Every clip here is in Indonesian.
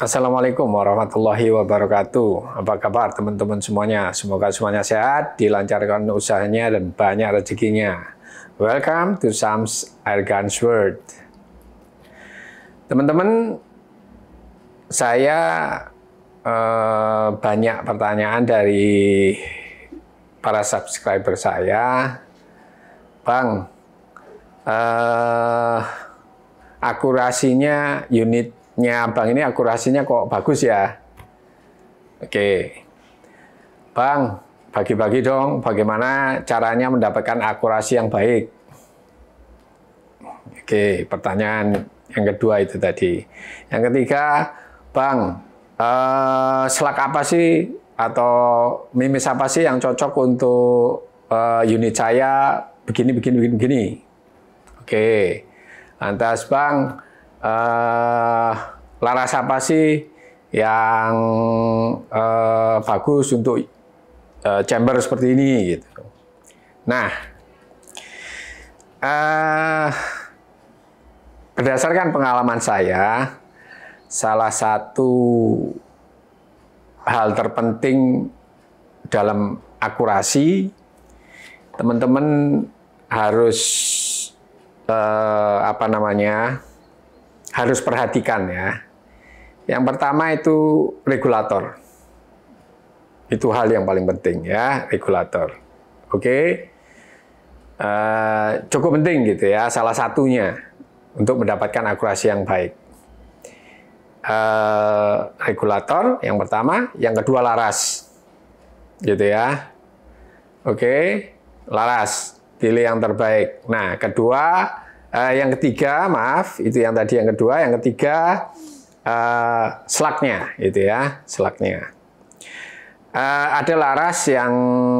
Assalamualaikum warahmatullahi wabarakatuh. Apa kabar teman-teman semuanya? Semoga semuanya sehat, dilancarkan usahanya, dan banyak rezekinya. Welcome to Sam's Airguns World. Teman-teman, saya banyak pertanyaan dari para subscriber saya. Bang, akurasinya unitnya Bang ini akurasinya kok bagus ya? Oke, Bang, bagi-bagi dong bagaimana caranya mendapatkan akurasi yang baik. Oke, pertanyaan yang kedua itu tadi. Yang ketiga, Bang, selak apa sih atau mimis apa sih yang cocok untuk unit saya begini. Oke, lantas Bang, laras apa sih yang bagus untuk chamber seperti ini gitu. Nah, berdasarkan pengalaman saya, salah satu hal terpenting dalam akurasi, teman-teman harus harus perhatikan ya. Yang pertama itu regulator. Itu hal yang paling penting ya, regulator. Oke, cukup penting gitu ya, salah satunya untuk mendapatkan akurasi yang baik. Regulator yang pertama, yang kedua laras, gitu ya. Oke, laras, pilih yang terbaik. Nah, yang ketiga, maaf, itu yang tadi yang kedua, yang ketiga slugnya, gitu ya, slugnya. Ada laras yang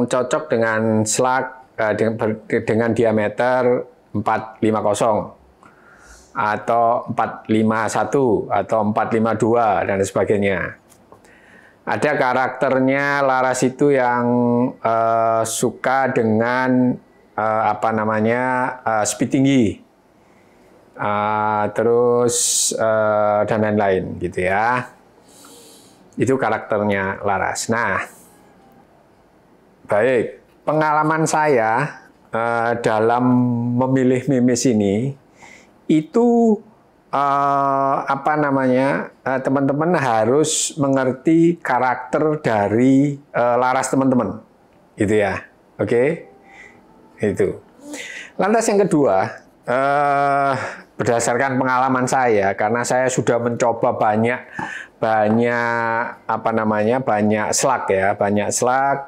cocok dengan slug dengan diameter 450 atau 451 atau 452 dan sebagainya. Ada karakternya laras itu yang suka dengan speed tinggi, terus dan lain-lain gitu ya. Itu karakternya laras. Nah, baik, pengalaman saya dalam memilih mimis ini itu teman-teman harus mengerti karakter dari laras teman-teman, gitu ya. Oke, itu. Lantas yang kedua, berdasarkan pengalaman saya, karena saya sudah mencoba banyak slug ya, banyak slug.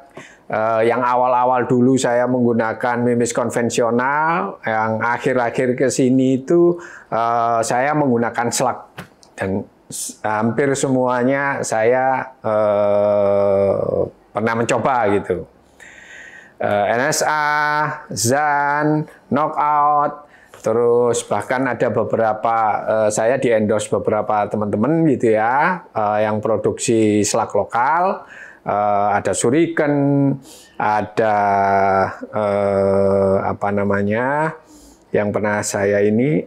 Yang awal-awal dulu saya menggunakan mimis konvensional, yang akhir-akhir ke sini itu saya menggunakan slug, dan hampir semuanya saya pernah mencoba gitu. NSA, Zan, Knockout, terus bahkan ada beberapa, saya di-endorse beberapa teman-teman gitu ya, yang produksi slug lokal, ada Shuriken, ada yang pernah saya ini,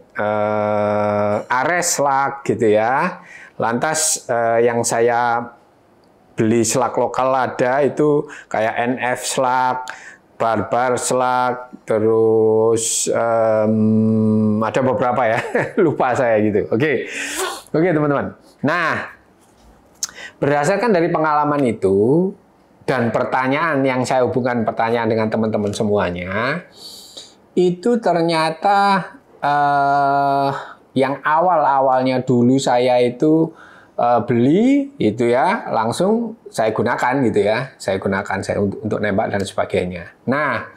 Ares slug gitu ya. Lantas yang saya beli slug lokal ada itu kayak NF slug, Barbar slug, terus ada beberapa ya, lupa saya gitu. Oke, teman-teman. Nah, berdasarkan dari pengalaman itu dan pertanyaan yang saya hubungkan pertanyaan dengan teman-teman semuanya, itu ternyata yang awal-awalnya dulu saya itu beli itu ya, langsung saya gunakan gitu ya, saya untuk nembak dan sebagainya. Nah,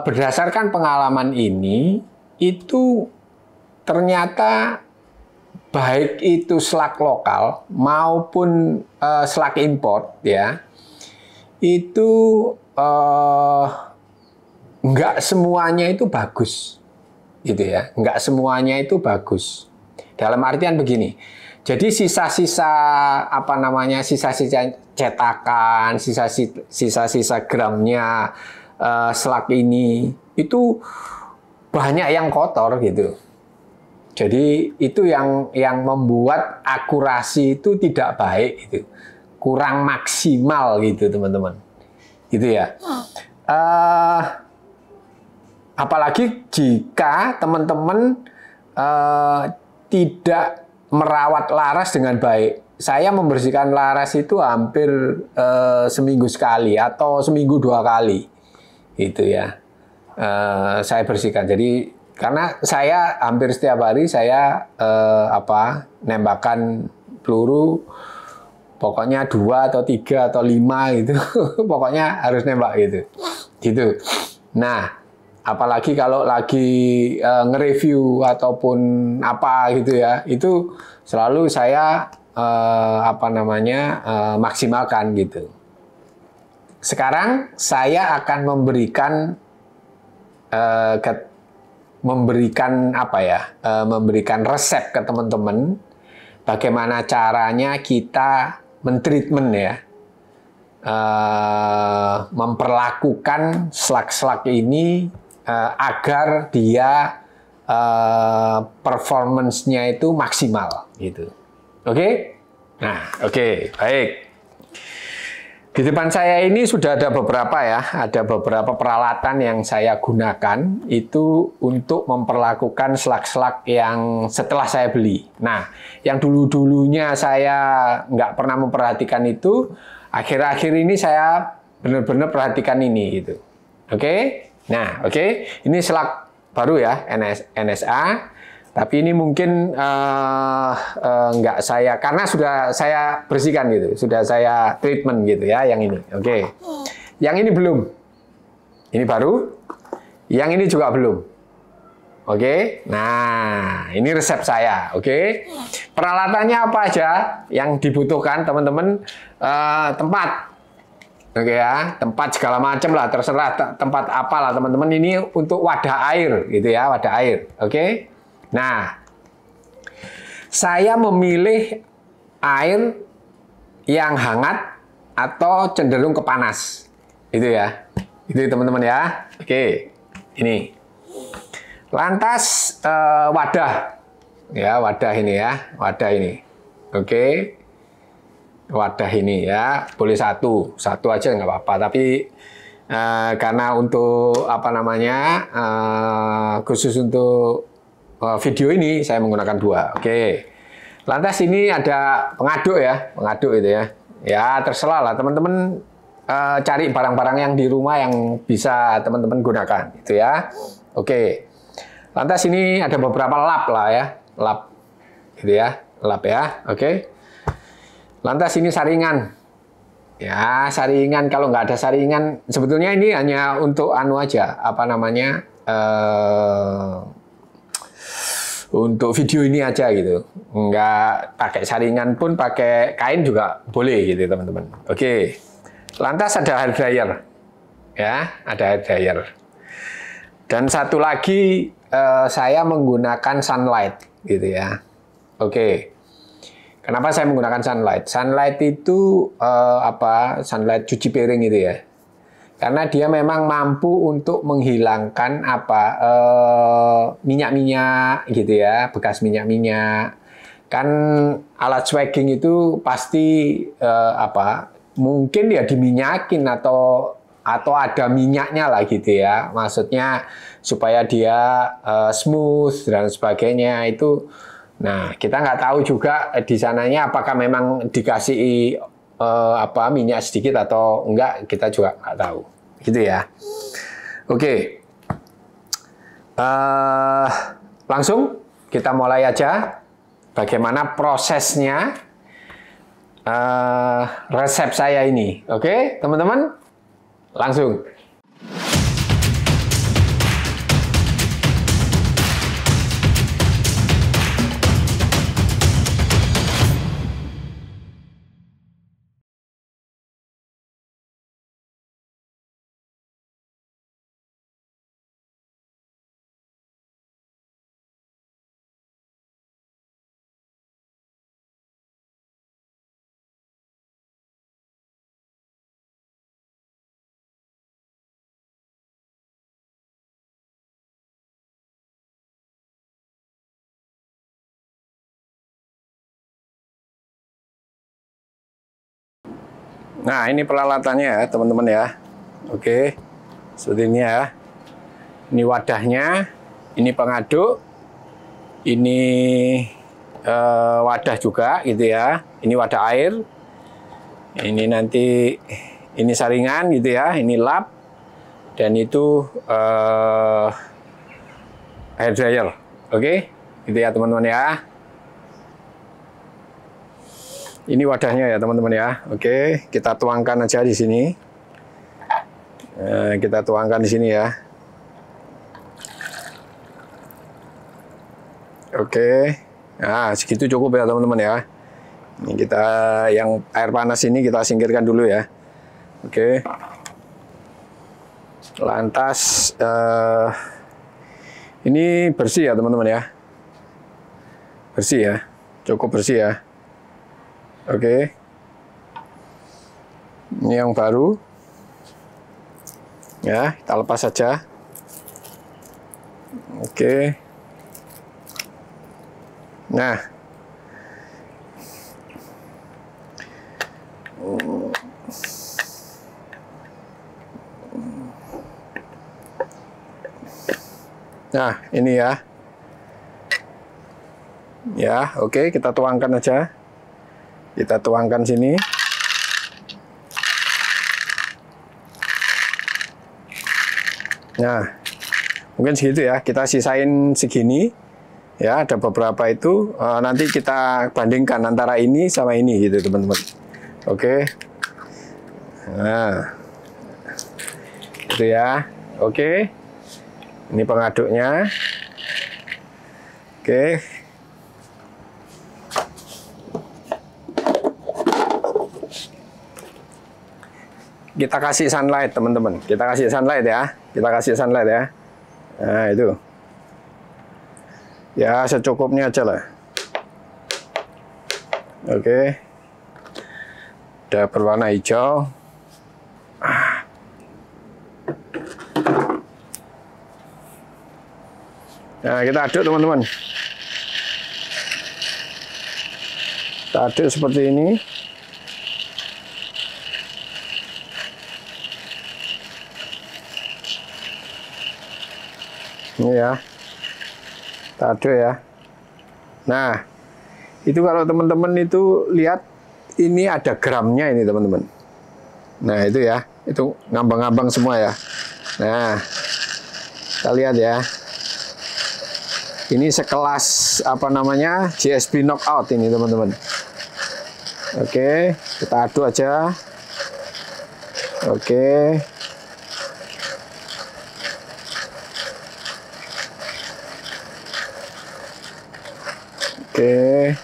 berdasarkan pengalaman ini itu ternyata baik itu slug lokal maupun slug import ya, itu nggak semuanya itu bagus gitu ya, nggak semuanya itu bagus. Dalam artian begini, jadi sisa-sisa cetakan, sisa-sisa gramnya slug ini itu banyak yang kotor gitu. Jadi itu yang membuat akurasi itu tidak baik gitu. Kurang maksimal gitu, teman-teman. Gitu ya. Apalagi jika teman-teman tidak merawat laras dengan baik. Saya membersihkan laras itu hampir seminggu sekali atau seminggu 2 kali, gitu ya. Saya bersihkan. Jadi karena saya hampir setiap hari saya nembakkan peluru, pokoknya 2 atau 3 atau 5 gitu, pokoknya harus nembak gitu. Nah, apalagi kalau lagi nge-review ataupun apa gitu ya, itu selalu saya maksimalkan gitu. Sekarang saya akan memberikan resep ke teman-teman bagaimana caranya kita mentreatment ya, memperlakukan slug-slug ini agar dia performance-nya itu maksimal gitu. Oke? Nah, oke, baik. Di depan saya ini sudah ada beberapa peralatan yang saya gunakan itu untuk memperlakukan slug-slug yang setelah saya beli. Nah, yang dulu-dulunya saya nggak pernah memperhatikan itu, akhir-akhir ini saya benar-benar perhatikan ini gitu. Oke? Nah, oke. Ini slug baru ya, NSA. Tapi ini mungkin nggak saya, karena sudah saya bersihkan gitu, sudah saya treatment gitu ya, yang ini. Oke. Yang ini belum. Ini baru. Yang ini juga belum. Oke. Nah, ini resep saya. Oke. Peralatannya apa aja yang dibutuhkan, teman-teman? Tempat. Oke ya, tempat segala macam lah, terserah tempat apalah, teman-teman. Ini untuk wadah air gitu ya, wadah air. Oke. Nah, saya memilih air yang hangat atau cenderung ke panas. Itu ya. Itu teman-teman ya. Oke. Ini. Lantas wadah. Ya, wadah ini ya. Wadah ini. Oke. Wadah ini ya. Boleh satu. Satu aja nggak apa-apa. Tapi karena untuk khusus untuk video ini saya menggunakan 2. Oke. Lantas ini ada pengaduk ya, pengaduk itu ya. Ya terserah lah teman-teman cari barang-barang yang di rumah yang bisa teman-teman gunakan, gitu ya. Oke. Lantas ini ada beberapa lap lah ya, lap, gitu ya, lap ya. Oke. Lantas ini saringan. Ya saringan, kalau nggak ada saringan, sebetulnya ini hanya untuk aja, untuk video ini aja gitu, nggak pakai saringan pun, pakai kain juga boleh gitu teman-teman. Oke, lantas ada hair dryer ya, ada hair dryer, dan satu lagi saya menggunakan sunlight gitu ya. Oke, kenapa saya menggunakan sunlight? Sunlight itu sunlight cuci piring gitu ya. Karena dia memang mampu untuk menghilangkan minyak-minyak gitu ya, bekas minyak-minyak. Kan alat swagging itu pasti mungkin ya diminyakin atau ada minyaknya lah gitu ya. Maksudnya supaya dia smooth dan sebagainya itu. Nah, kita nggak tahu juga di sananya apakah memang dikasih minyak sedikit atau enggak, kita juga nggak tahu, gitu ya. Oke, langsung kita mulai aja bagaimana prosesnya resep saya ini. Oke, teman-teman, langsung. Nah, ini peralatannya ya, teman-teman ya. Oke, seperti ini ya. Ini wadahnya, ini pengaduk, ini wadah juga gitu ya. Ini wadah air. Ini nanti ini saringan gitu ya, ini lap, dan itu hair dryer. Oke, gitu ya teman-teman ya. Ini wadahnya ya teman-teman ya. Oke, kita tuangkan aja di sini. Kita tuangkan di sini ya. Oke, nah segitu cukup ya teman-teman ya. Ini kita yang air panas ini kita singkirkan dulu ya. Oke. Lantas ini bersih ya teman-teman ya. Bersih ya, cukup bersih ya. Oke. Ini yang baru. Ya, kita lepas saja. Oke. Nah. Nah, ini ya. Ya, oke, kita tuangkan aja. Kita tuangkan sini. Nah, mungkin segitu ya. Kita sisain segini. Ya, ada beberapa itu. Nanti kita bandingkan antara ini sama ini gitu, teman-teman. Oke. Nah, itu ya. Oke. Ini pengaduknya. Oke. Kita kasih sunlight, teman-teman. Kita kasih sunlight ya. Kita kasih sunlight ya. Nah, itu. Ya, secukupnya aja lah. Oke. Udah berwarna hijau. Nah, kita aduk, teman-teman. Kita aduk seperti ini. Ini ya, kita aduk ya. Nah, itu kalau teman-teman itu lihat, ini ada gramnya ini teman-teman. Nah itu ya, itu ngambang-ngambang semua ya. Nah, kita lihat ya. Ini sekelas apa namanya, GSB Knockout ini teman-teman. Oke, kita aduk aja. Oke. Oke.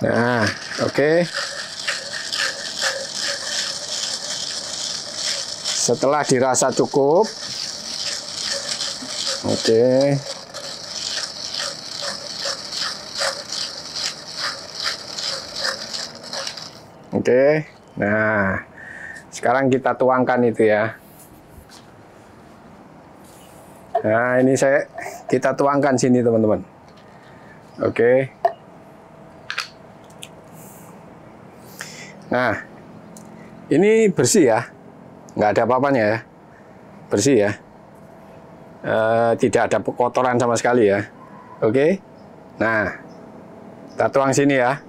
Nah, oke. Setelah dirasa cukup. Oke. Oke. Nah, sekarang kita tuangkan itu ya. Nah, ini kita tuangkan sini teman-teman. Oke. Nah, ini bersih ya, nggak ada apa-apanya ya, bersih ya. Tidak ada kotoran sama sekali ya. Oke. Nah, kita tuang sini ya.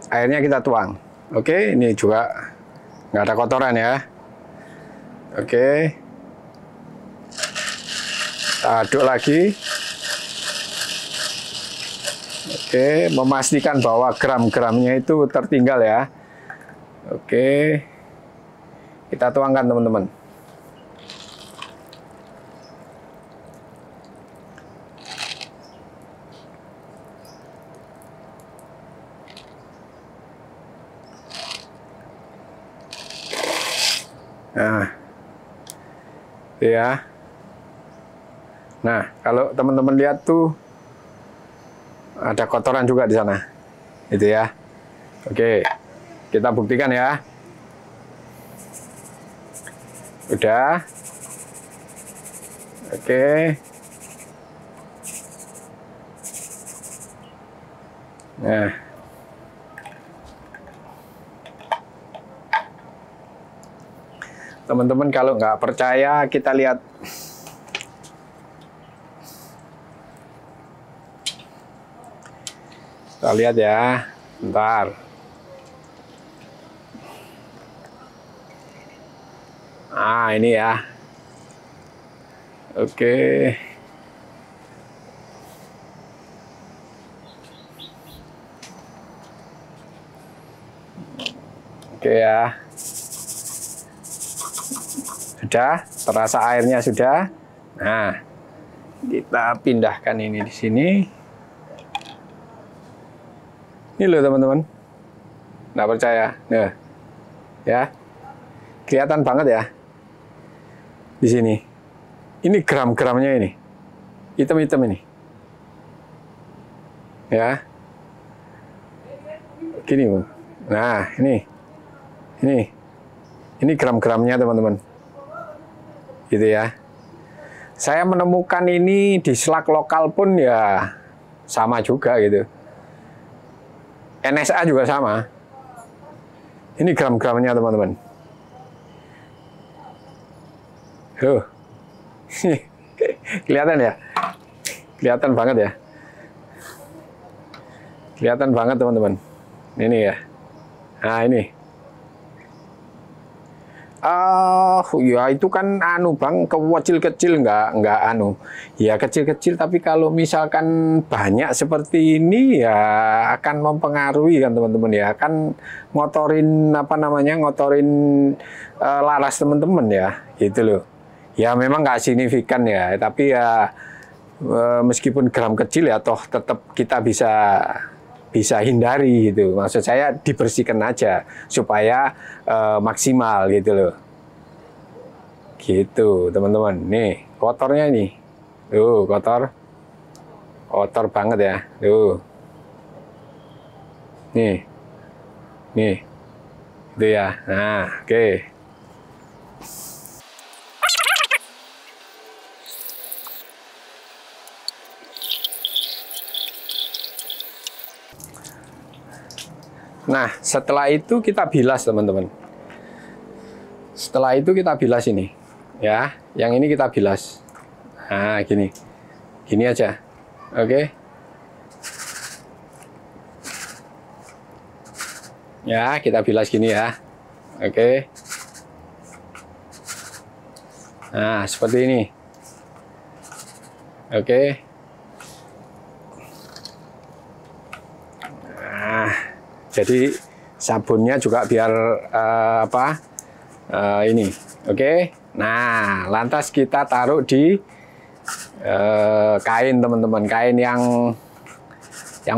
Airnya kita tuang. Oke, ini juga nggak ada kotoran ya. Oke. Kita aduk lagi. Oke, memastikan bahwa gram-gramnya itu tertinggal ya. Oke. Kita tuangkan teman-teman. Nah, ya. Nah, kalau teman-teman lihat tuh ada kotoran juga di sana, itu ya. Oke, kita buktikan ya. Udah. Oke. Nah, teman-teman kalau nggak percaya, kita lihat. Kita lihat ya, bentar. Ah, ini ya. Oke. Oke ya. Sudah, terasa airnya sudah. Nah, kita pindahkan ini di sini. Ini loh teman-teman. Nggak percaya. Nah, ya. Kelihatan banget ya. Di sini. Ini gram-gramnya ini. Hitam-hitam ini. Ya. Gini, Bu. Nah, ini. Ini gram-gramnya teman-teman. Gitu ya. Saya menemukan ini di slug lokal pun ya sama juga gitu. NSA juga sama. Ini gram-gramnya teman-teman. Kelihatan ya? Kelihatan banget ya? Kelihatan banget teman-teman. Ini ya. Nah ini. Ya itu kan anu Bang, kecil-kecil nggak anu. Ya kecil-kecil, tapi kalau misalkan banyak seperti ini ya akan mempengaruhi kan teman-teman ya. Akan ngotorin apa namanya? Ngotorin laras teman-teman ya. Gitu loh. Ya memang nggak signifikan ya, tapi ya meskipun gram kecil ya toh tetap kita bisa hindari gitu. Maksud saya dibersihkan aja supaya maksimal gitu loh. Gitu teman-teman. Nih kotornya ini. Tuh kotor. Kotor banget ya. Tuh. Nih. Nih. Itu ya. Nah, oke. Nah, setelah itu kita bilas, teman-teman. Setelah itu kita bilas ini. Ya, yang ini kita bilas. Nah, gini. Gini aja. Oke. Ya, kita bilas gini ya. Oke. Nah, seperti ini. Oke. Jadi sabunnya juga biar ini, oke. Nah, lantas kita taruh di kain teman-teman, kain yang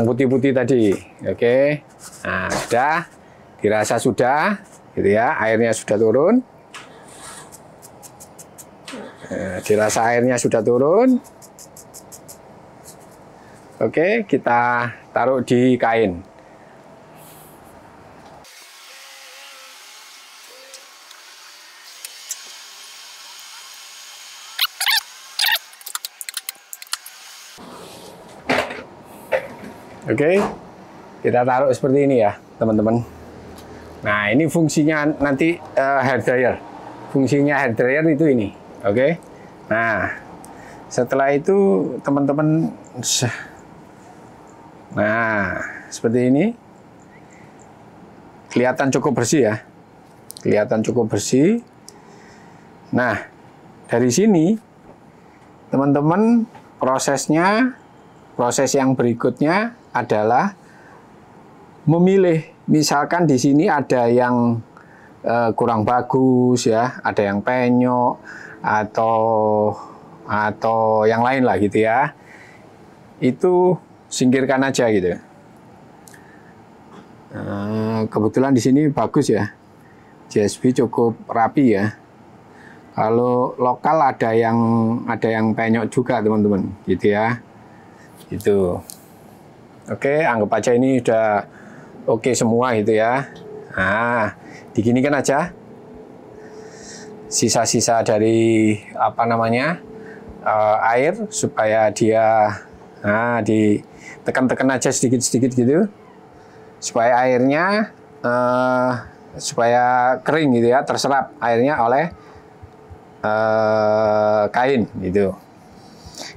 putih-putih tadi, oke. Nah, sudah, dirasa sudah, gitu ya, airnya sudah turun. Dirasa airnya sudah turun. Oke, kita taruh di kain. Oke, kita taruh seperti ini ya, teman-teman. Nah, ini fungsinya nanti hair dryer. Fungsinya hair dryer itu ini, oke. Nah, setelah itu teman-teman, nah seperti ini, kelihatan cukup bersih ya, kelihatan cukup bersih. Nah, dari sini, teman-teman, proses yang berikutnya adalah memilih. Misalkan di sini ada yang kurang bagus ya, ada yang penyok atau yang lain lah gitu ya. Itu singkirkan aja gitu. Kebetulan di sini bagus ya, GSB cukup rapi ya. Kalau lokal ada yang penyok juga teman-teman, gitu ya. Itu. Oke, anggap aja ini udah oke semua gitu ya. Nah, diginikan aja. Sisa-sisa dari air supaya dia Nah, ditekan-tekan aja sedikit-sedikit gitu, supaya airnya supaya kering gitu ya, terserap airnya oleh kain gitu.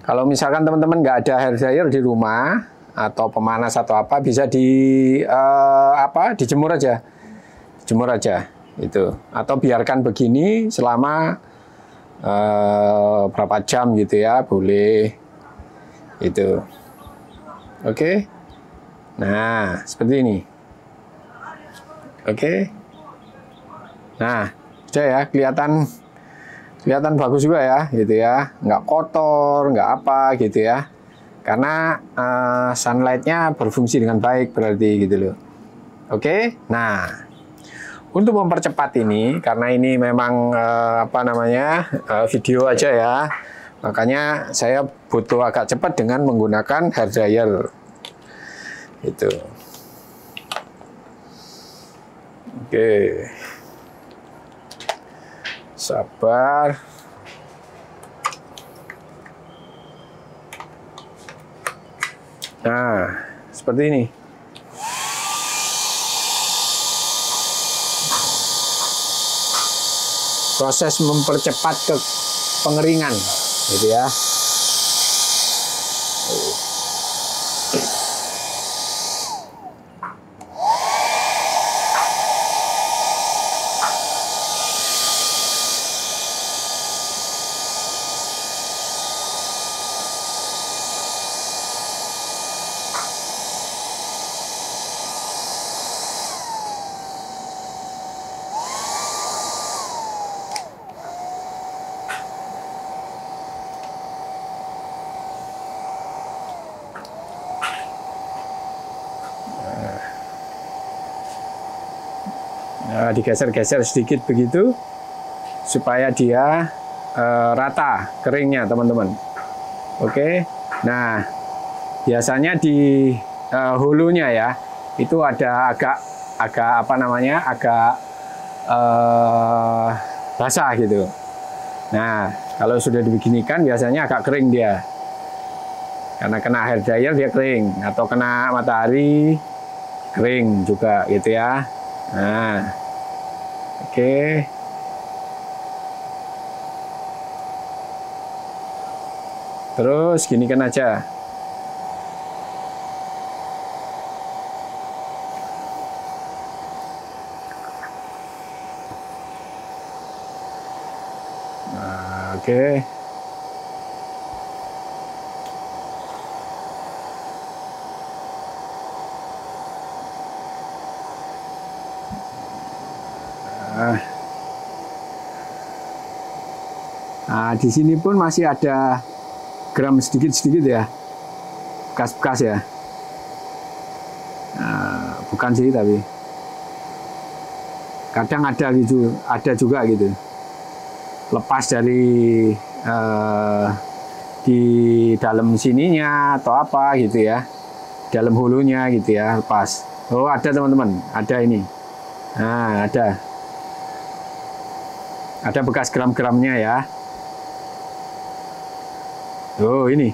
Kalau misalkan teman-teman nggak ada hair dryer di rumah atau pemanas atau apa, bisa dijemur aja, itu, atau biarkan begini selama berapa jam gitu ya, boleh itu. Oke. Nah, seperti ini. Oke. Nah, sudah ya, kelihatan bagus juga ya, gitu ya, nggak kotor, nggak apa gitu ya, karena sunlight-nya berfungsi dengan baik berarti gitu loh. Oke. Nah, untuk mempercepat ini, karena ini memang video aja ya, makanya saya butuh agak cepat dengan menggunakan hair dryer itu. Oke, sabar. Nah, seperti ini. Proses mempercepat ke pengeringan, gitu ya. Nah, digeser-geser sedikit begitu supaya dia rata keringnya, teman-teman. Oke. Nah, biasanya di hulunya ya, itu ada agak basah gitu. Nah, kalau sudah dibeginikan biasanya agak kering dia. Karena kena hair dryer dia kering, atau kena matahari kering juga gitu ya. Nah, oke. Terus ginikan aja. Nah, oke. Nah, di sini pun masih ada gram sedikit-sedikit ya, bekas-bekas ya. Nah, bukan sih, tapi kadang ada gitu, ada juga gitu. Lepas dari di dalam sininya atau apa gitu ya, dalam hulunya gitu ya, lepas. Oh, ada teman-teman, ada ini. Nah, ada bekas gram-gramnya ya. Oh, ini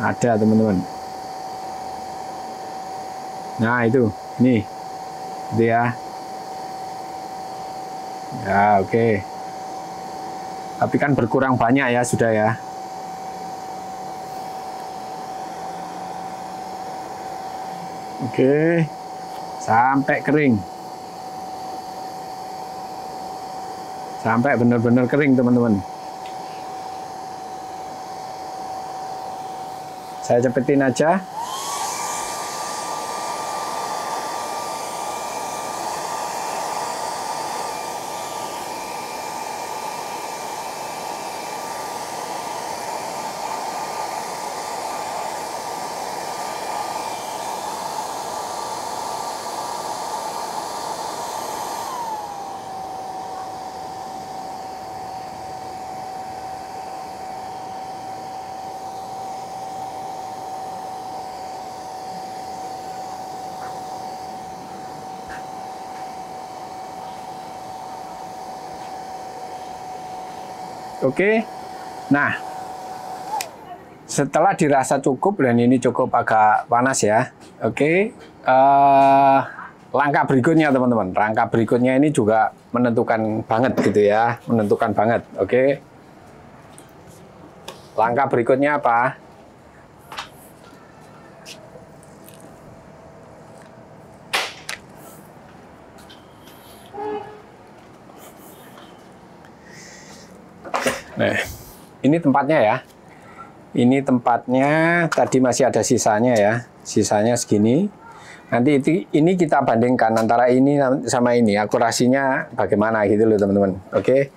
ada teman-teman. Nah, itu nih gitu ya. Ya, oke. Tapi kan berkurang banyak ya, sudah ya. Oke, sampai kering, sampai benar-benar kering teman-teman. Saya cepetin aja. Oke. Nah, setelah dirasa cukup dan ini cukup agak panas ya. Oke. Langkah berikutnya teman-teman. Langkah berikutnya ini juga menentukan banget gitu ya. Menentukan banget. Oke. Langkah berikutnya apa? Nah, ini tempatnya ya. Ini tempatnya, tadi masih ada sisanya ya. Sisanya segini. Nanti ini kita bandingkan antara ini sama ini. Akurasinya bagaimana gitu loh teman-teman. Oke.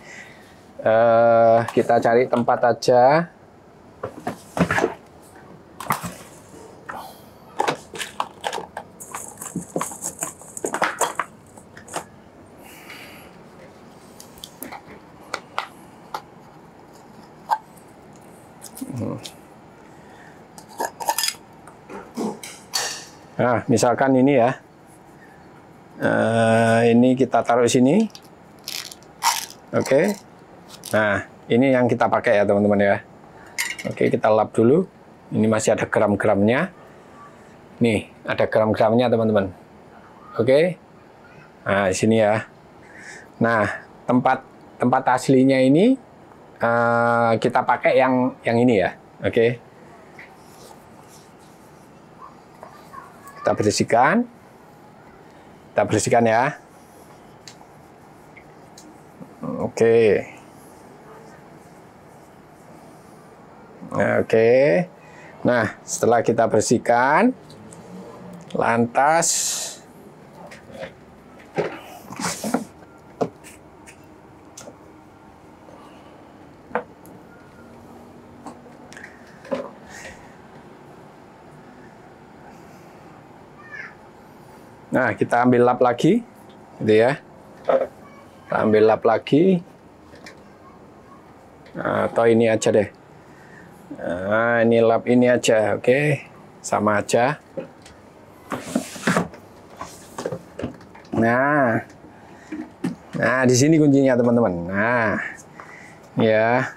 Kita cari tempat aja. Nah, misalkan ini ya, ini kita taruh sini, oke. Nah, ini yang kita pakai ya teman-teman ya. Oke, kita lap dulu. Ini masih ada gram-gramnya. Nih, ada gram-gramnya teman-teman. Oke. Nah, di sini ya. Nah, tempat aslinya ini kita pakai yang ini ya. Oke. Kita bersihkan ya. Oke. Oke. Nah, setelah kita bersihkan, lantas nah, kita ambil lap lagi, gitu ya. Kita ambil lap lagi. Nah, atau ini aja deh. Nah, ini lap ini aja, oke. Sama aja. Nah, di sini kuncinya teman-teman. Nah, ya.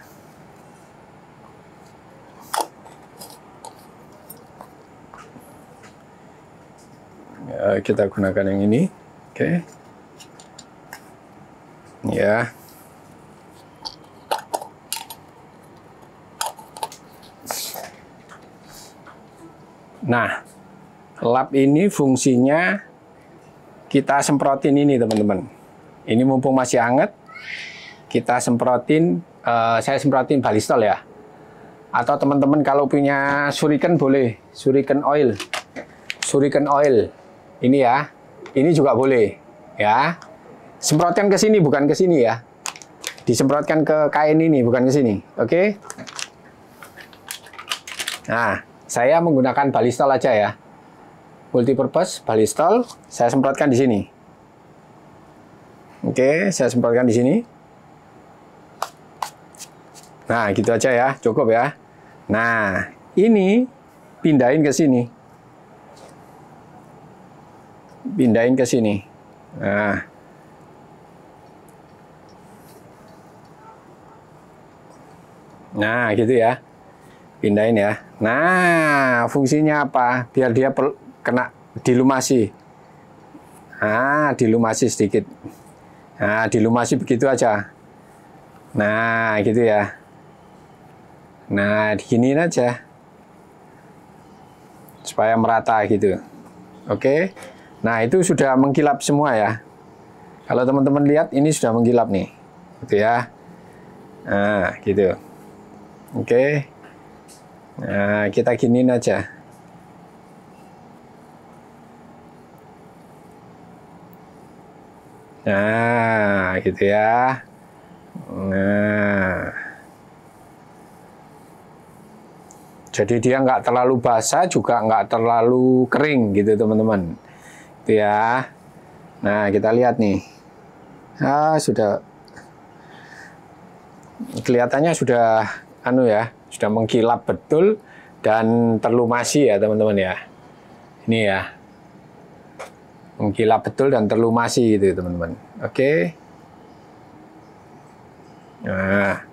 Kita gunakan yang ini, oke. Ya. Nah, lap ini fungsinya kita semprotin ini teman-teman. Ini mumpung masih hangat, kita semprotin. Saya semprotin balistol ya. Atau teman-teman kalau punya shuriken boleh, shuriken oil. Ini ya, ini juga boleh ya. Semprotkan ke sini, bukan ke sini ya. Disemprotkan ke kain ini, bukan ke sini. Oke. Nah, saya menggunakan balistol aja ya. Multipurpose balistol, saya semprotkan di sini. Oke, saya semprotkan di sini. Nah, gitu aja ya, cukup ya. Nah, ini pindahin ke sini. Pindahin ke sini. Nah, gitu ya. Pindahin ya. Nah, fungsinya apa? Biar dia kena dilumasi. Nah, dilumasi sedikit. Nah, dilumasi begitu aja. Nah, gitu ya. Nah, diginiin aja. Supaya merata gitu. Oke. Nah, itu sudah mengkilap semua ya. Kalau teman-teman lihat, ini sudah mengkilap nih. Gitu ya. Nah, gitu. Oke. Nah, kita giniin aja. Nah, gitu ya. Nah. Jadi dia nggak terlalu basah, juga nggak terlalu kering gitu teman-teman. Itu ya. Nah, kita lihat nih. Sudah kelihatannya sudah sudah mengkilap betul dan terlumasi ya teman-teman ya. Ini ya. Mengkilap betul dan terlumasi gitu teman-teman. Oke. Nah.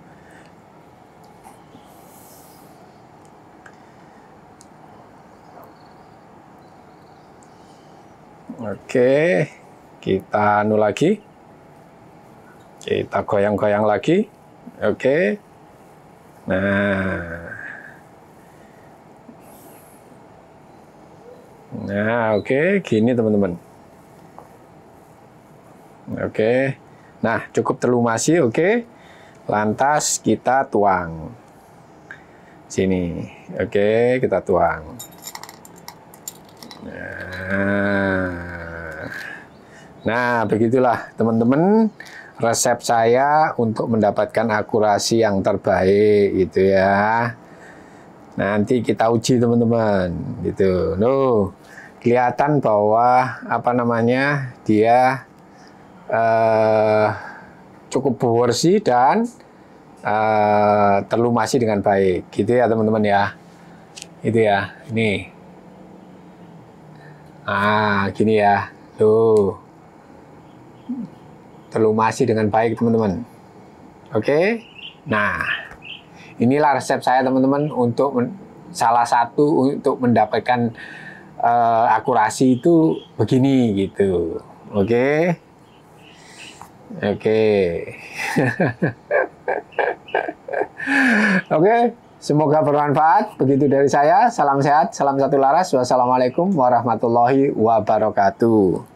Oke, kita anu lagi. Kita goyang-goyang lagi. Oke. Nah, oke, gini teman-teman. Oke. Nah, cukup terlumasi, oke. Lantas kita tuang. Sini. Oke, kita tuang. Nah, begitulah teman-teman resep saya untuk mendapatkan akurasi yang terbaik gitu ya. Nanti kita uji teman-teman gitu. Nuh, kelihatan bahwa apa namanya dia cukup bersih dan terlumasi dengan baik gitu ya teman-teman ya. Itu ya, ini. Gini ya, tuh terlumasi dengan baik teman-teman. Oke, nah inilah resep saya teman-teman untuk salah satu untuk mendapatkan akurasi itu begini gitu. Oke, oke. Oke, semoga bermanfaat. Begitu dari saya. Salam sehat, salam satu laras. Wassalamualaikum warahmatullahi wabarakatuh.